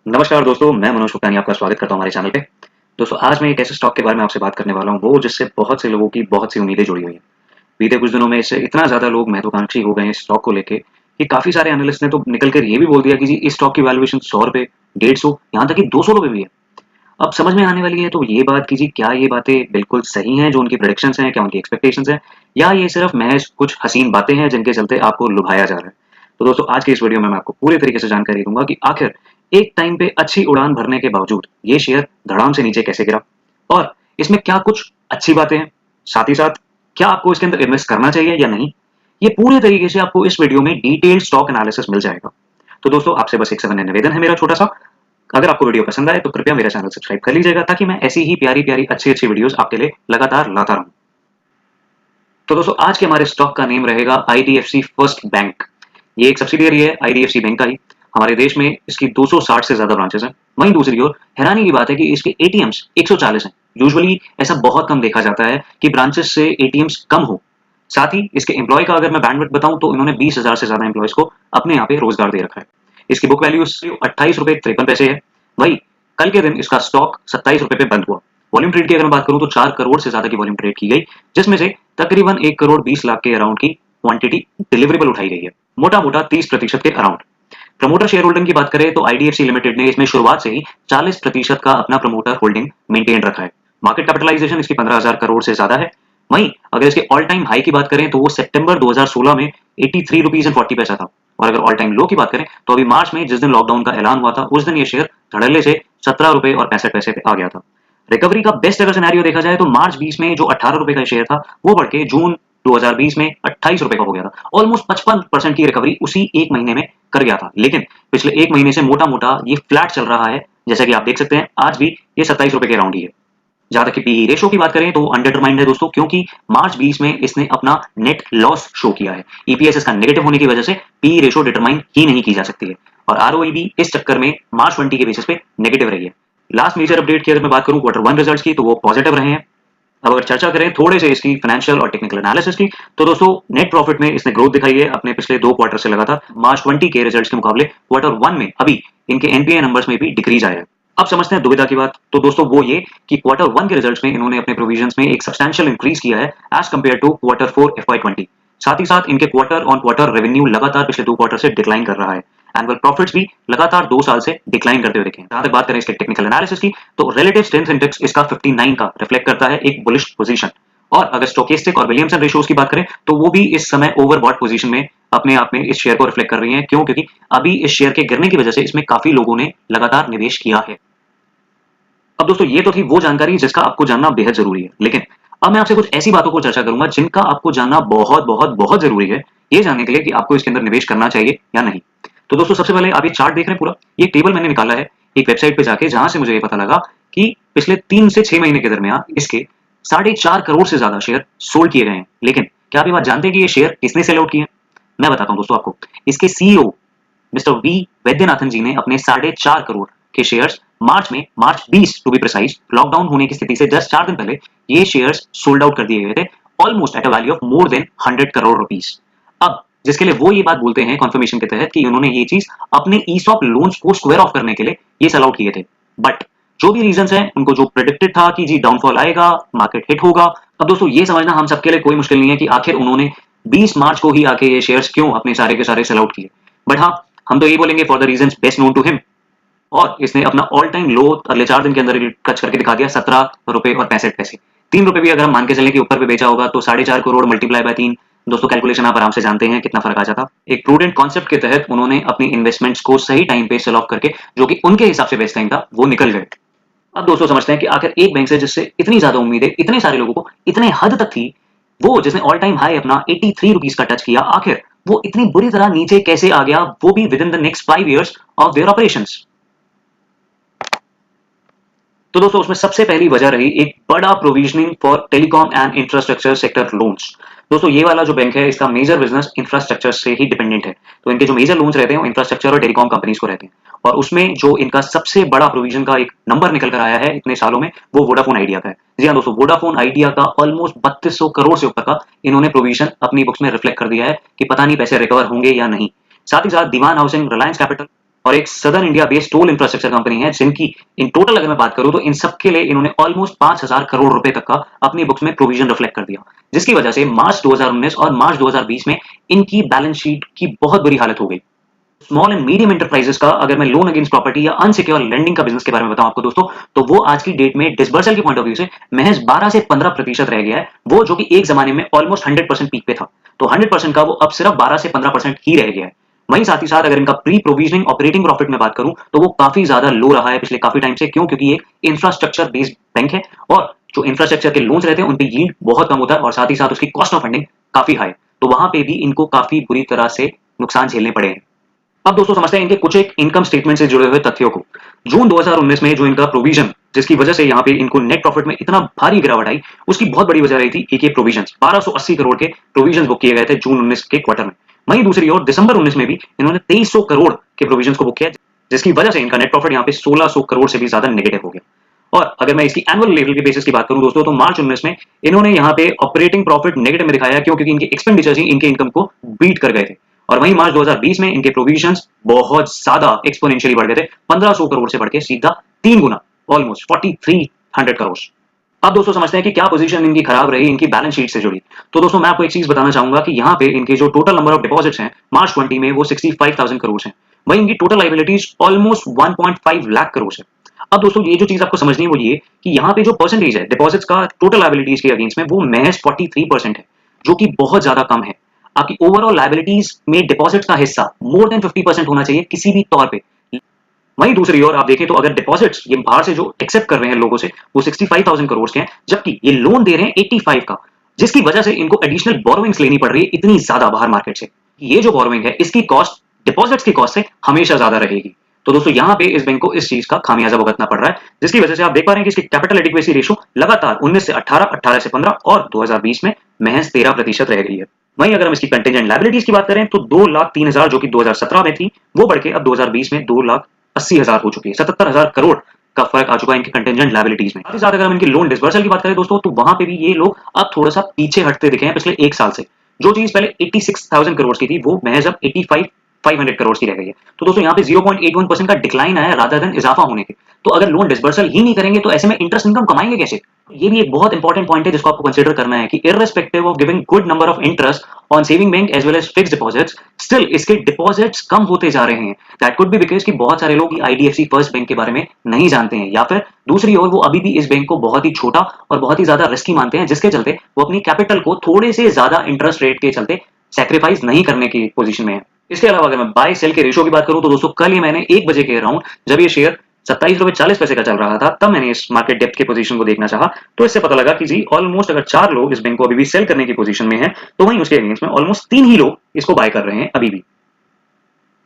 नमस्कार दोस्तों, मैं मनोज फुटानी आपका स्वागत करता हूँ हमारे चैनल पे। दोस्तों आज मैं एक ऐसे स्टॉक के बारे में आपसे बात करने वाला हूँ, वो जिससे बहुत से लोगों की बहुत सी उम्मीदें जुड़ी हुई हैं। बीते कुछ दिनों में इससे इतना ज़्यादा लोग महत्वाकांक्षी हो गए हैं इस स्टॉक को लेके कि काफ़ी सारे एनालिस्ट ने तो निकल कर ये भी बोल दिया कि जी इस स्टॉक की वैल्यूएशन ₹100, 150, यहाँ तक कि ₹200 भी है। अब समझ में आने वाली है तो ये बात कि जी क्या ये बातें बिल्कुल सही हैं जो उनकी प्रेडिक्शंस हैं, क्या उनकी एक्सपेक्टेशंस हैं, या ये सिर्फ महज कुछ हसीन बातें हैं जिनके चलते आपको लुभाया जा रहा है। तो दोस्तों आज की इस वीडियो में मैं आपको पूरे तरीके से जानकारी दूंगा कि आखिर एक टाइम पे अच्छी उड़ान भरने के बावजूद ये शेयर धड़ाम से नीचे कैसे गिरा और इसमें क्या कुछ अच्छी बातें हैं, साथ ही साथ क्या आपको इसके अंदर इन्वेस्ट करना चाहिए या नहीं। ये पूरे तरीके से आपको इस वीडियो में डिटेल्ड स्टॉक एनालिसिस मिल जाएगा। तो दोस्तों आपसे बस एक समय निवेदन है मेरा छोटा सा, अगर आपको वीडियो पसंद आए तो कृपया मेरा चैनल सब्सक्राइब कर लीजिएगा ताकि मैं ऐसी ही प्यारी-प्यारी अच्छी-अच्छी वीडियोस आपके लिए लगातार लाता रहूं। तो दोस्तों आज के हमारे स्टॉक का नेम रहेगा आईडीएफसी फर्स्ट बैंक। ये एक सब्सिडियरी है आईडीएफसी बैंक का ही। हमारे देश में इसकी 260 से ज्यादा ब्रांचेस हैं। वहीं दूसरी ओर हैरानी की बात है कि इसके एटीएम्स 140 हैं। यूजुअली ऐसा बहुत कम देखा जाता है कि ब्रांचेस से एटीएम्स कम हो। साथ ही इसके एम्प्लॉय का अगर मैं बैंडविड्थ बताऊं तो इन्होंने 20,000 से ज्यादा एम्प्लॉयज को अपने यहाँ पे रोजगार दे रखा है। इसकी बुक वैल्यू 28 रुपए 53 पैसे है। वही कल के दिन इसका स्टॉक 27 रुपए पे बंद हुआ। वॉल्यूम ट्रेड की अगर मैं बात करूं तो 4 करोड़ से ज्यादा की वॉल्यूम ट्रेड की गई, जिसमें से तकरीबन 1 करोड़ 20 लाख के अराउंड की क्वांटिटी डिलीवरेबल उठाई गई है, मोटा मोटा 30% के अराउंड। प्रमोटर शेयर होल्डिंग की बात करें तो आईडीएफसी लिमिटेड ने इसमें शुरुआत से ही 40% का अपना प्रमोटर होल्डिंग मेंटेन रखा है। मार्केट कैपिटलाइजेशन इसकी 15,000 करोड़ से ज्यादा है। वहीं अगर इसके ऑल टाइम हाई की बात करें तो वो सितंबर 2016 में 83 रुपीज एंड 40 पैसा था। और अगर ऑल टाइम लो की बात करें तो अभी मार्च में जिस दिन लॉकडाउन का ऐलान हुआ था उस दिन ये शेयर धड़ल्ले से 17 रुपए और 65 पैसे पे आ गया था। रिकवरी का बेस्ट अगर सिनेरियो देखा जाए तो मार्च 20 में जो 18 रुपए का शेयर था वो बढ़ के जून 2020 में 28 रुपए का हो गया था। ऑलमोस्ट 55% की रिकवरी उसी एक महीने में कर गया था। लेकिन पिछले एक महीने से मोटा मोटा ये फ्लैट चल रहा है। जैसा कि आप देख सकते हैं आज भी ये 27 रुपए के अराउंड ही है। जहां तक कि पीई रेशो की बात करें तो अनडिटरमाइंड है दोस्तों, क्योंकि मार्च 20 में इसने अपना नेट लॉस शो किया है। ईपीएस इसका नेगेटिव होने की वजह से पीई रेशो डिटरमाइन ही नहीं की जा सकती है और आरओई भी इस चक्कर में मार्च 20 के बेसिस पे नेगेटिव रही है। लास्ट मेजर अपडेट की अगर मैं बात करूं क्वार्टर 1 रिजल्ट्स की तो वो पॉजिटिव रहे हैं। अब अगर चर्चा करें थोड़े से इसकी फाइनेंशियल और टेक्निकल एनालिसिस की तो दोस्तों नेट प्रॉफिट में इसने ग्रोथ दिखाई है अपने पिछले 2 क्वार्टर से लगातार। मार्च 20 के रिजल्ट्स के मुकाबले क्वार्टर 1 में अभी इनके एनपीए नंबर्स में भी डिक्रीज आया है। अब समझते हैं दुविधा की बात। तो दोस्तों वो ये कि क्वार्टर 1 के रिजल्ट्स में इन्होंने अपने प्रोविजंस में एक सब्सटैंशियल इंक्रीज किया है as compare to quarter 4 FY20। साथ ही साथ इनके क्वार्टर ऑन क्वार्टर रेवेन्यू लगातार पिछले 2 क्वार्टर से डिक्लाइन कर रहा है। एनुअल प्रॉफिट्स भी लगातार 2 साल से डिक्लाइन करते हुए दिखे हैं। जहां तक बात करें इसके टेक्निकल एनालिसिस की तो रिलेटिव स्ट्रेंथ इंडेक्स इसका 59 का रिफ्लेक्ट करता है एक बुलिश पोजीशन। और अगर स्टोकेस्टिक और विलियमसन रेशियोज की बात करें तो वो भी इस समय ओवरबॉट पोजीशन में अपने आप में इस शेयर को रिफ्लेक्ट कर रही हैं। क्यों? क्योंकि अभी इस शेयर के गिरने की वजह से इसमें काफी लोगों ने लगातार निवेश किया है। अब दोस्तों ये तो थी वो जानकारी जिसका आपको जानना बेहद जरूरी है, लेकिन अब मैं आपसे कुछ ऐसी बातों को चर्चा करूंगा जिनका आपको जानना बहुत बहुत बहुत जरूरी है ये जानने के लिए कि आपको इसके अंदर निवेश करना चाहिए या नहीं। तो दोस्तों सबसे पहले आप ये चार्ट देख रहे हैं पूरा, ये टेबल मैंने निकाला है एक वेबसाइट पे जाके, जहां से मुझे ये पता लगा कि पिछले 3 से 6 महीने के दरमियान इसके 4.5 करोड़ से ज्यादा शेयर सोल्ड किए गए हैं। लेकिन क्या आप ये बात जानते हैं कि ये शेयर किसने सेल आउट किए हैं? मैं बताता हूं दोस्तों आपको। इसके CEO mister V Vaidyanathan ji ने अपने 4.5 करोड़ के shares March 20 to be precise lockdown होने की स्थिति से जस्ट 4 दिन पहले ये शेयर्स सोल्ड आउट कर दिए गए थे, almost at a value of more than 100 crore rupees. अब जिसके लिए वो ये बात बोलते हैं कन्फर्मेशन के तहत कि उन्होंने ये चीज अपने ईसॉप लोन्स को स्क्वायर ऑफ करने के लिए ये सेल आउट किए थे। बट जो भी रीजंस हैं उनको जो प्रेडिक्टेड था कि जी डाउनफॉल आएगा, मार्केट हिट होगा। अब दोस्तों ये समझना हम सबके लिए कोई मुश्किल नहीं है कि आखिर उन्होंने 20 मार्च को ही आके ये शेयर्स क्यों अपने सारे के सारे सेल आउट किए। बट हाँ, हम तो ये बोलेंगे for the reasons best known to him. और इसने अपना ऑल टाइम लो अगले 4 दिन के अंदर टच करके दिखा दिया 17 रुपए और 65 पैसे। 3 रुपए भी अगर हम मान के चलें कि ऊपर पे बेचा होगा तो 4.5 करोड़ मल्टीप्लाई बाय 3, दोस्तों कैलकुलेशन आप आराम से जानते हैं कितना फर्क आ जाता। एक प्रूडेंट कॉन्सेप्ट के तहत उन्होंने अपनी इन्वेस्टमेंट्स को सही टाइम पे सेल ऑफ करके, जो कि उनके हिसाब से बेस्ट टाइम था, वो निकल गए। अब दोस्तों समझते हैं कि आखिर एक बैंक से जिससे इतनी ज्यादा उम्मीदें इतने सारे लोगों को इतने हद तक थी, वो जिसने ऑल टाइम हाई अपना 83 रुपीस का टच किया, आखिर वो इतनी बुरी तरह नीचे कैसे आ गया, वो भी with in the next 5 years of their operations. तो दोस्तों उसमें सबसे पहली वजह रही एक बड़ा provisioning for telecom and infrastructure sector loans. दोस्तों ये वाला जो बैंक है इसका मेजर बिजनेस इंफ्रास्ट्रक्चर से ही डिपेंडेंट है। तो इनके जो मेजर लोन्स रहते हैं वो इंफ्रास्ट्रक्चर और टेलीकॉम कंपनीज को रहते हैं। और उसमें जो इनका सबसे बड़ा प्रोविजन का एक नंबर निकल कर आया है इतने सालों में, वो वोडाफोन आइडिया का है। जी हाँ दोस्तों, वोडाफोन आइडिया का ऑलमोस्ट 3200 करोड़ से ऊपर का इन्होंने प्रोविजन अपनी बुक्स में रिफ्लेक्ट कर दिया है कि पता नहीं पैसे रिकवर होंगे या नहीं। साथ ही साथ दीवान हाउसिंग, रिलायंस कैपिटल और एक southern India based toll infrastructure company है, जिनकी इन टोटल अगर मैं बात करूं तो इन सबके लिए इन्होंने ऑलमोस्ट 5,000 करोड़ रुपए तक का अपनी बुक्स में प्रोविजन रिफ्लेक्ट कर दिया, जिसकी वजह से मार्च 2019 और मार्च 2020 में इनकी बैलेंस शीट की बहुत बुरी हालत हो गई। स्मॉल एंड मीडियम एंटरप्राइजेस का अगर मैं लोन अगेंस्ट प्रॉपर्टी या अनसिक्योर लेंडिंग का बिजनेस के बारे में बताऊं आपको दोस्तों, तो वो आज की डेट में डिसबर्सल के पॉइंट ऑफ व्यू से महज 12 से 15% रह गया है, वो जो कि एक जमाने में ऑलमोस्ट 100% पीक पे था। तो 100% का वो अब सिर्फ 12 से 15% ही रह गया है। वहीं साथ ही साथ अगर इनका प्री प्रोविजनिंग ऑपरेटिंग प्रॉफिट में बात करूं तो वो काफी ज्यादा लो रहा है पिछले काफी टाइम से। क्यों? क्योंकि ये इंफ्रास्ट्रक्चर बेस्ड बैंक है और जो इंफ्रास्ट्रक्चर के लोन्स रहते हैं उन पे यील्ड बहुत कम होता है और साथ ही साथ उसकी कॉस्ट ऑफ फंडिंग काफी हाई, तो वहां पे भी इनको काफी बुरी तरह से नुकसान झेलने पड़े हैं। अब दोस्तों समझते हैं इनके कुछ एक इनकम स्टेटमेंट से जुड़े हुए तथ्यों को। जून 2019 में जो इनका प्रोविजन, जिसकी वजह से यहाँ पे इनको नेट प्रॉफिट में इतना भारी गिरावट आई, उसकी बहुत बड़ी वजह रही थी एक ये प्रोविजंस। 1280 करोड़ के प्रोविजंस बुक किए गए थे जून 19 के क्वार्टर में। वहीं दूसरी ओर दिसंबर 19 में भी इन्होंने 2300 करोड़ के प्रोविजंस को बुक किया, जिसकी वजह से इनका नेट प्रॉफिट यहाँ पे 1600 करोड़ से भी ज्यादा नेगेटिव हो गया। और अगर मैं इसकी एनुअल लेवल के बेसिस की बात करूं दोस्तों, तो मार्च 19 में इन्होंने यहाँ पे ऑपरेटिंग प्रॉफिट नेगेटिव में दिखाया, क्यों? क्योंकि इनके एक्सपेंडिचर्स ही इनके इनकम को बीट कर गए थे। और वहीं मार्च 2020 में इनके प्रोविजंस बहुत ज्यादा एक्सपोनेंशियली बढ़ गए थे, 1500 करोड़ से बढ़ के सीधा 3 गुना, ऑलमोस्ट 4300 करोड़। अब दोस्तों समझते हैं कि क्या पोजीशन इनकी खराब रही इनकी बैलेंस शीट से जुड़ी। तो दोस्तों मैं आपको एक चीज बताना चाहूंगा कि यहाँ पे इनके जो टोटल नंबर ऑफ डिपॉजिट्स हैं मार्च 20 में वो 65,000 करोड़ हैं। वहीं इनकी total liabilities almost 1.5 lakh crore है। अब दोस्तों ये जो चीज आपको समझनी है वो ये कि यहाँ पे जो परसेंटेज है डिपॉजिट्स का टोटल लाइबिलिटीज के अगेंस्ट में, वो महज 43% है, जो कि बहुत ज्यादा कम है। आपकी ओवरऑल लाइबिलिटीज में डिपॉजिट्स का हिस्सा मोर देन 50% होना चाहिए किसी भी तौर पे। वहीं दूसरी ओर आप देखें तो अगर डिपॉजिट्स ये बाहर से जो एक्सेप्ट कर रहे हैं लोगों से, वो 65,000 करोड़ के हैं, जबकि ये लोन दे रहे हैं 85 का, जिसकी वजह से इनको एडिशनल बोरोइंग्स लेनी पड़ रही है इतनी ज्यादा बाहर मार्केट से। ये जो बोरोइंग है इसकी कॉस्ट डिपॉजिट्स की कॉस्ट से हमेशा ज्यादा रहेगी। तो दोस्तों यहाँ पे इस बैंक को इस चीज का खामियाजा भुगतना पड़ रहा है, जिसकी वजह से आप देख पा रहे हैं कि इसकी कैपिटल एडिक्वेसी रेशियो लगातार 19 से 18, 18 से 15 और 2020 में महज 13% रह गई है। वहीं अगर हम इसकी कंटेंजेंट लायबिलिटीज की बात करें तो 2,03,000 जो कि 2017 में थी, वो बढ़ के अब 2020 में 2,80,000 हो चुकी है। 77,000 करोड़ का फर्क आ चुका है इनकी कंटेंजेंट लायबिलिटीज में। साथ ही साथ अगर हम इनकी लोन डिसबर्सल की बात करें दोस्तों, तो वहां पे भी ये लोग अब थोड़ा सा पीछे हटते दिखे हैं पिछले एक साल से। जो चीज पहले 86,000 करोड़ की थी, वो महज अब 85,500 करोड़ की रह गई है। तो दोस्तों यहाँ पे 0.81% का डिक्लाइन आया रादर देन इजाफा होने के। तो अगर लोन डिसबर्सल ही नहीं करेंगे तो ऐसे में इंटरेस्ट इनकम कमाएंगे कैसे? ये भी एक बहुत इंपॉर्टेंट पॉइंट है जिसको आपको कंसीडर करना है कि irrespective of giving good number of interest on saving bank as well as fixed deposits, still इसके डिपॉजिट्स कम होते जा रहे हैं। दैट कुड बी बिकॉज कि बहुत सारे लोग आईडीएफसी फर्स्ट बैंक के बारे में नहीं जानते हैं, या फिर दूसरी ओर वो अभी भी इस बैंक को बहुत ही छोटा और बहुत ही ज्यादा रिस्की मानते हैं, जिसके चलते वो अपनी कैपिटल को थोड़े से ज्यादा इंटरेस्ट रेट के चलते सैक्रिफाइस नहीं करने की पोजीशन में है। इसके अलावा अगर मैं बाय सेल के रेशियो की बात करूं तो दोस्तों कल ही मैंने 1 बजे के अराउंड, जब ये शेयर 27 रुपए 40 पैसे का चल रहा था, तब मैंने इस मार्केट डेप्थ के पोजीशन को देखना चाहा, तो इससे पता लगा कि जी ऑलमोस्ट अगर 4 लोग इस बैंक को अभी भी सेल करने की पोजीशन में हैं, तो वहीं उसके अगेंस्ट में ऑलमोस्ट 3 ही लोग इसको बाय कर रहे हैं अभी भी।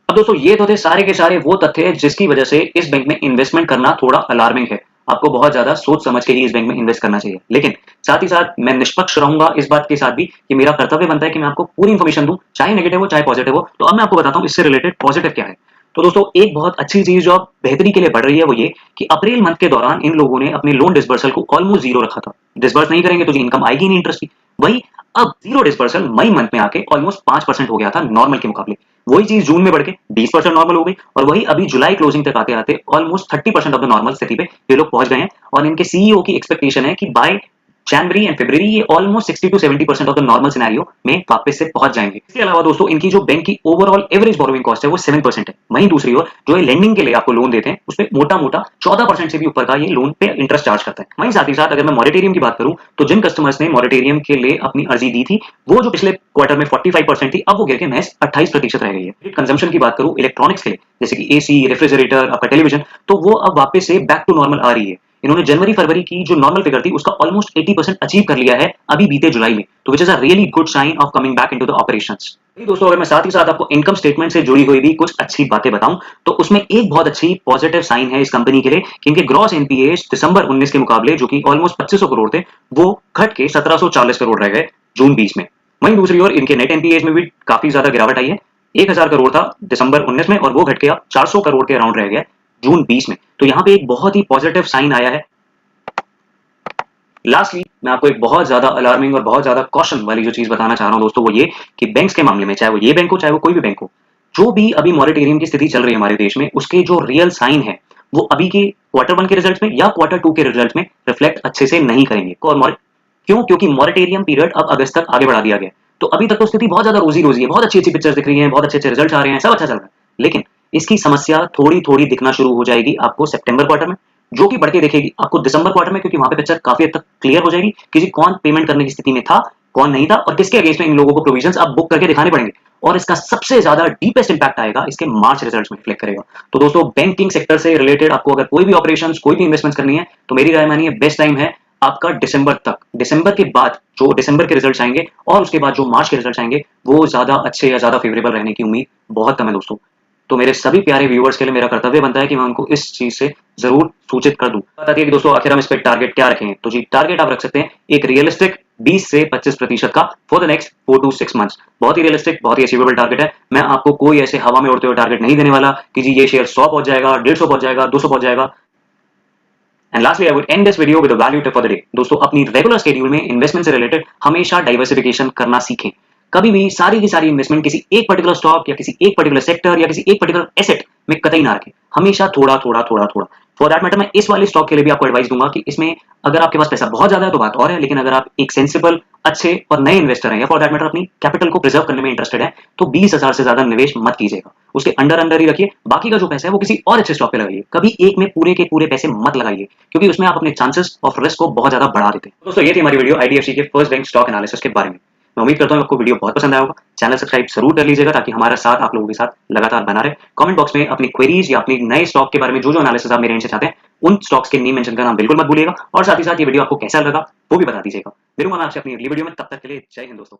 अब दोस्तों ये तो थे सारे के सारे वो तथ्य जिसकी वजह से इस बैंक में इन्वेस्टमेंट करना थोड़ा अलार्मिंग है। आपको बहुत ज्यादा सोच समझ के ही इस बैंक में इन्वेस्ट करना चाहिए, लेकिन साथ ही साथ मैं निष्पक्ष रहूंगा इस बात के साथ भी कि मेरा कर्तव्य बनता है कि मैं आपको पूरी इंफॉर्मेशन दूं, चाहे नेगेटिव हो चाहे पॉजिटिव हो। तो अब मैं आपको बताता हूं इससे रिलेटेड पॉजिटिव क्या है। तो दोस्तों एक बहुत अच्छी चीज जो अब बेहतरी के लिए बढ़ रही है वो ये कि अप्रैल मंथ के दौरान इन लोगों ने अपने लोन डिसबर्सल को ऑलमोस्ट जीरो रखा था। डिसबर्स नहीं करेंगे तो जी इनकम आएगी नहीं इंटरेस्ट की। वही अब जीरो डिसबर्सल मई मंथ में आके ऑलमोस्ट 5% हो गया था नॉर्मल के मुकाबले। वही चीज जून में बढ़ के 20% नॉर्मल हो गई, और वही अभी जुलाई क्लोजिंग तक आते आते ऑलमोस्ट 30% ऑफ द नॉर्मल स्थिति पे ये लोग पहुंच गए हैं। और इनके सीईओ की एक्सपेक्टेशन है कि बाय जनवरी एंड फरवरी ये almost 60 to 70% of the normal scenario में वापस से पहुंच जाएंगे। इसके अलावा दोस्तों इनकी जो बैंक की ओवरऑल एवरेज बोरोइंग कॉस्ट है वो 7% है। वहीं दूसरी ओर जो ये लेंडिंग के लिए आपको लोन देते हैं उस पे मोटा मोटा 14% से भी ऊपर का ये लोन पे इंटरेस्ट चार्ज करता है। वहीं साथ ही साथ अगर मैं मॉरेटोरियम की बात करूं तो जिन कस्टमर्स ने मॉरेटोरियम के लिए अपनी अर्जी दी थी, वो जो पिछले क्वार्टर में 45% थी, अब वो गिर के महज 28% रह गई है। कंजम्पशन की बात करूं इलेक्ट्रॉनिक्स के लिए, जैसे कि एसी, रेफ्रिजरेटर, आपका टेलीविजन, तो वो अब वापस से बैक टू नॉर्मल आ रही है। इन्होंने जनवरी फरवरी की जो नॉर्मल फिगर थी उसका ऑलमोस्ट 80% अचीव कर लिया है अभी बीते जुलाई में, तो which is a really good sign of coming back into the operations. दोस्तों अगर मैं साथ ही साथ आपको इनकम स्टेटमेंट से जुड़ी हुई भी कुछ अच्छी बातें बताऊं तो उसमें एक बहुत अच्छी पॉजिटिव साइन है इस कंपनी के लिए कि इनके ग्रॉस एनपीए दिसंबर 19 के मुकाबले जो कि ऑलमोस्ट 2500 करोड़ थे, वो घट के 1740 करोड़ रह गए जून 20 में। वहीं दूसरी ओर इनके नेट एनपीए में भी काफी ज्यादा गिरावट आई है। 1000 करोड़ था दिसंबर 19 में और वो घट के अब 400 करोड़ के अराउंड रह गया जून 20 में। तो यहाँ पे एक बहुत ही पॉजिटिव साइन आया है। लास्टली मैं आपको एक बहुत ज्यादा अलार्मिंग और बहुत ज्यादा कॉशन वाली जो चीज बताना चाह रहा हूं दोस्तों, वो ये कि बैंक्स के मामले में, चाहे वो ये बैंक हो चाहे वो कोई भी बैंक हो, जो भी अभी मॉरेटोरियम की स्थिति चल रही है हमारे देश में, उसके जो रियल साइन है वो अभी के क्वार्टर वन के रिजल्ट में या क्वार्टर टू के रिजल्ट में रिफ्लेक्ट अच्छे से नहीं करेंगे। क्यों? क्योंकि मॉरेटोरियम पीरियड अब अगस्त तक आगे बढ़ा दिया गया। तो अभी तक तो स्थिति बहुत ज्यादा रोजी रोजी है, बहुत अच्छी अच्छी पिक्चर्स दिख रही हैं, बहुत अच्छे अच्छे रिजल्ट आ रहे हैं, सब अच्छा चल रहा है। लेकिन इसकी समस्या थोड़ी थोड़ी दिखना शुरू हो जाएगी आपको सितंबर क्वार्टर में, जो कि बढ़ के दिखेगी आपको दिसंबर क्वार्टर में, क्योंकि वहां पे पिक्चर काफी हद तक क्लियर हो जाएगी कि कौन पेमेंट करने की स्थिति में था, कौन नहीं था, और किसके अगेंस्ट में इन लोगों को प्रोविजंस अब बुक करके दिखाने पड़ेंगे। और इसका सबसे ज्यादा डीपेस्ट इंपैक्ट आएगा इसके मार्च रिजल्ट्स में रिफ्लेक्ट करेगा। तो दोस्तों, बैंकिंग सेक्टर से रिलेटेड आपको अगर कोई भी ऑपरेशंस, कोई भी इन्वेस्टमेंट्स करनी है, तो मेरी राय मानिए बेस्ट टाइम है आपका दिसंबर तक। दिसंबर के बाद जो दिसंबर के रिजल्ट्स आएंगे और उसके बाद जो मार्च के रिजल्ट्स आएंगे, वो ज्यादा अच्छे या ज्यादा फेवरेबल रहने की उम्मीद बहुत कम है दोस्तों। तो मेरे सभी प्यारे व्यूअर्स के लिए मेरा कर्तव्य बनता है कि मैं उनको इस चीज से जरूर सूचित कर दूं। बात आती है कि दोस्तों आखिर हम इस पे टारगेट क्या रखें, तो जी टारगेट आप रख सकते हैं एक रियलिस्टिक 20 से 25% का for the next 4 to 6 months. बहुत ही रियलिस्टिक, बहुत ही अचीवेबल टारगेट है। मैं आपको कोई ऐसे हवा में उड़ते हुए टारगेट नहीं देने वाला कि जी ये शेयर 100 पहुंच जाएगा, 150 पहुंच जाएगा, 200 पहुंच जाएगा। And lastly I would and this video with a value tip for the day. दोस्तों, अपनी रेगुलर शेड्यूल में इन्वेस्टमेंट से रिलेटेड हमेशा डाइवर्सिफिकेशन करना सीखें। कभी भी सारी की सारी इन्वेस्टमेंट किसी एक पर्टिकुलर स्टॉक या किसी एक पर्टिकुलर सेक्टर या किसी एक पर्टिकुलर एसेट में कतई ना रखें। हमेशा थोड़ा थोड़ा थोड़ा थोड़ा। फॉर दैट मैटर मैं इस वाले स्टॉक के लिए भी आपको एडवाइस दूंगा कि इसमें अगर आपके पास पैसा बहुत ज्यादा है तो बात और है, लेकिन अगर आप एक सेंसिबल, अच्छे और नए इन्वेस्टर हैं या फॉर दैट मैटर अपनी कैपिटल को प्रिजर्व करने में इंटरेस्टेड है, तो 20,000 से ज्यादा निवेश मत कीजिएगा। उसके अंडर अंडर ही रखिए। बाकी का जो पैसा है वो किसी और अच्छे स्टॉक पे लगाइए। कभी एक में पूरे के पूरे पैसे मत लगाइए, क्योंकि उसमें आप अपने चांसेस ऑफ रिस्क को बहुत ज्यादा बढ़ा देते हैं। दोस्तों, ये थी हमारी वीडियो आईडीएफसी के फर्स्ट बैंक स्टॉक एनालिसिस के बारे में। मैं उम्मीद करता हूँ आपको वीडियो बहुत पसंद आया होगा। चैनल सब्सक्राइब जरूर कर लीजिएगा ताकि हमारा साथ आप लोगों के साथ लगातार बना रहे। कमेंट बॉक्स में अपनी क्वेरीज या अपनी नए स्टॉक के बारे में जो एनालिसिस आप मेरे एंड से चाहते हैं, उन स्टॉक्स के नेम मेंशन करना बिल्कुल मत भूलिएगा। और साथ ही साथ ये वीडियो आपको कैसा लगा वो भी बता दीजिएगा। मिलूंगा मैं आपसे अपनी अगली वीडियो में, तब तक के लिए जय हिंद दोस्तों।